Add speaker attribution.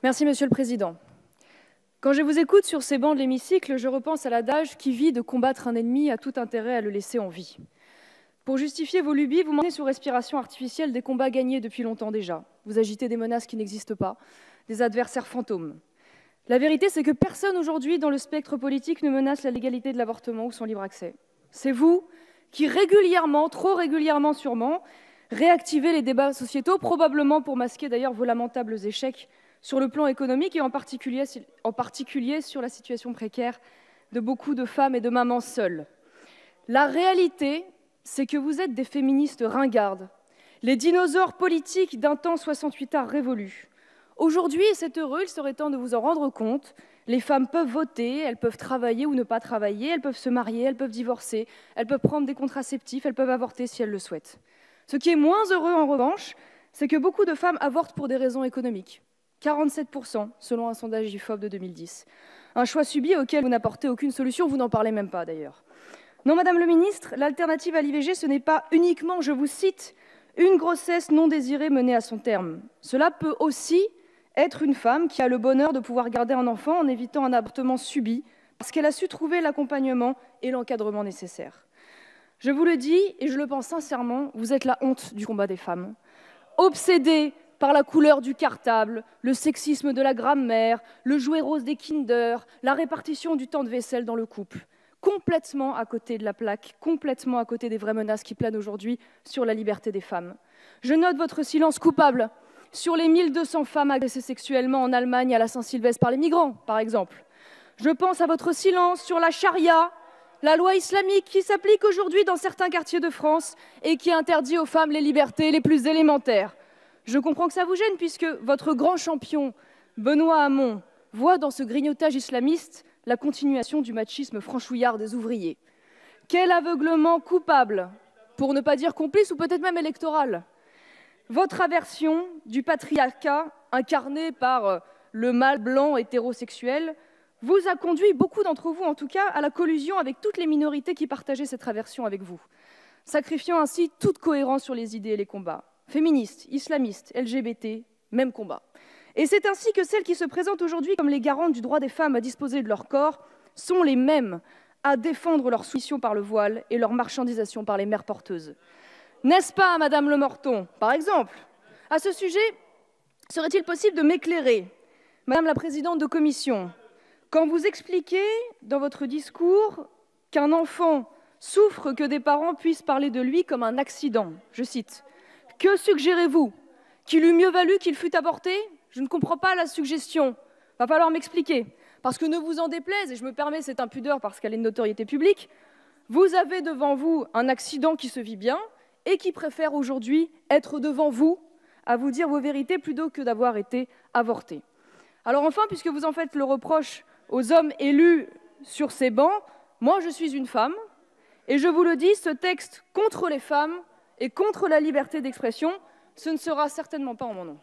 Speaker 1: Merci, Monsieur le Président. Quand je vous écoute sur ces bancs de l'hémicycle, je repense à l'adage « qui vit de combattre un ennemi a tout intérêt à le laisser en vie ». Pour justifier vos lubies, vous mentez sous respiration artificielle des combats gagnés depuis longtemps déjà. Vous agitez des menaces qui n'existent pas, des adversaires fantômes. La vérité, c'est que personne aujourd'hui dans le spectre politique ne menace la légalité de l'avortement ou son libre accès. C'est vous qui régulièrement, trop régulièrement sûrement, réactivez les débats sociétaux, probablement pour masquer d'ailleurs vos lamentables échecs sur le plan économique et en particulier sur la situation précaire de beaucoup de femmes et de mamans seules. La réalité, c'est que vous êtes des féministes ringardes, les dinosaures politiques d'un temps 68 art révolu. Aujourd'hui, et c'est heureux, il serait temps de vous en rendre compte, les femmes peuvent voter, elles peuvent travailler ou ne pas travailler, elles peuvent se marier, elles peuvent divorcer, elles peuvent prendre des contraceptifs, elles peuvent avorter si elles le souhaitent. Ce qui est moins heureux en revanche, c'est que beaucoup de femmes avortent pour des raisons économiques. 47% selon un sondage IFOP de 2010. Un choix subi auquel vous n'apportez aucune solution, vous n'en parlez même pas d'ailleurs. Non, Madame le Ministre, l'alternative à l'IVG, ce n'est pas uniquement, je vous cite, une grossesse non désirée menée à son terme. Cela peut aussi être une femme qui a le bonheur de pouvoir garder un enfant en évitant un avortement subi parce qu'elle a su trouver l'accompagnement et l'encadrement nécessaires. Je vous le dis et je le pense sincèrement, vous êtes la honte du combat des femmes. Obsédées par la couleur du cartable, le sexisme de la grammaire, le jouet rose des Kinder, la répartition du temps de vaisselle dans le couple. Complètement à côté de la plaque, complètement à côté des vraies menaces qui planent aujourd'hui sur la liberté des femmes. Je note votre silence coupable sur les 1200 femmes agressées sexuellement en Allemagne à la Saint-Sylvestre par les migrants, par exemple. Je pense à votre silence sur la charia, la loi islamique qui s'applique aujourd'hui dans certains quartiers de France et qui interdit aux femmes les libertés les plus élémentaires. Je comprends que ça vous gêne puisque votre grand champion, Benoît Hamon, voit dans ce grignotage islamiste la continuation du machisme franchouillard des ouvriers. Quel aveuglement coupable, pour ne pas dire complice ou peut-être même électoral. Votre aversion du patriarcat incarné par le mâle blanc hétérosexuel vous a conduit, beaucoup d'entre vous en tout cas, à la collusion avec toutes les minorités qui partageaient cette aversion avec vous, sacrifiant ainsi toute cohérence sur les idées et les combats. Féministes, islamistes, LGBT, même combat. Et c'est ainsi que celles qui se présentent aujourd'hui comme les garantes du droit des femmes à disposer de leur corps sont les mêmes à défendre leur soumission par le voile et leur marchandisation par les mères porteuses. N'est-ce pas, Madame Le Morton, par exemple? À ce sujet, serait-il possible de m'éclairer, Madame la Présidente de Commission, quand vous expliquez dans votre discours qu'un enfant souffre que des parents puissent parler de lui comme un accident, je cite, « Que suggérez-vous? Qu'il eût mieux valu qu'il fût avorté ?» Je ne comprends pas la suggestion. Va falloir m'expliquer. Parce que ne vous en déplaise, et je me permets cette impudeur parce qu'elle est de notoriété publique, vous avez devant vous un accident qui se vit bien et qui préfère aujourd'hui être devant vous à vous dire vos vérités plutôt que d'avoir été avorté. Alors enfin, puisque vous en faites le reproche aux hommes élus sur ces bancs, moi je suis une femme et je vous le dis, ce texte contre les femmes et contre la liberté d'expression, ce ne sera certainement pas en mon nom.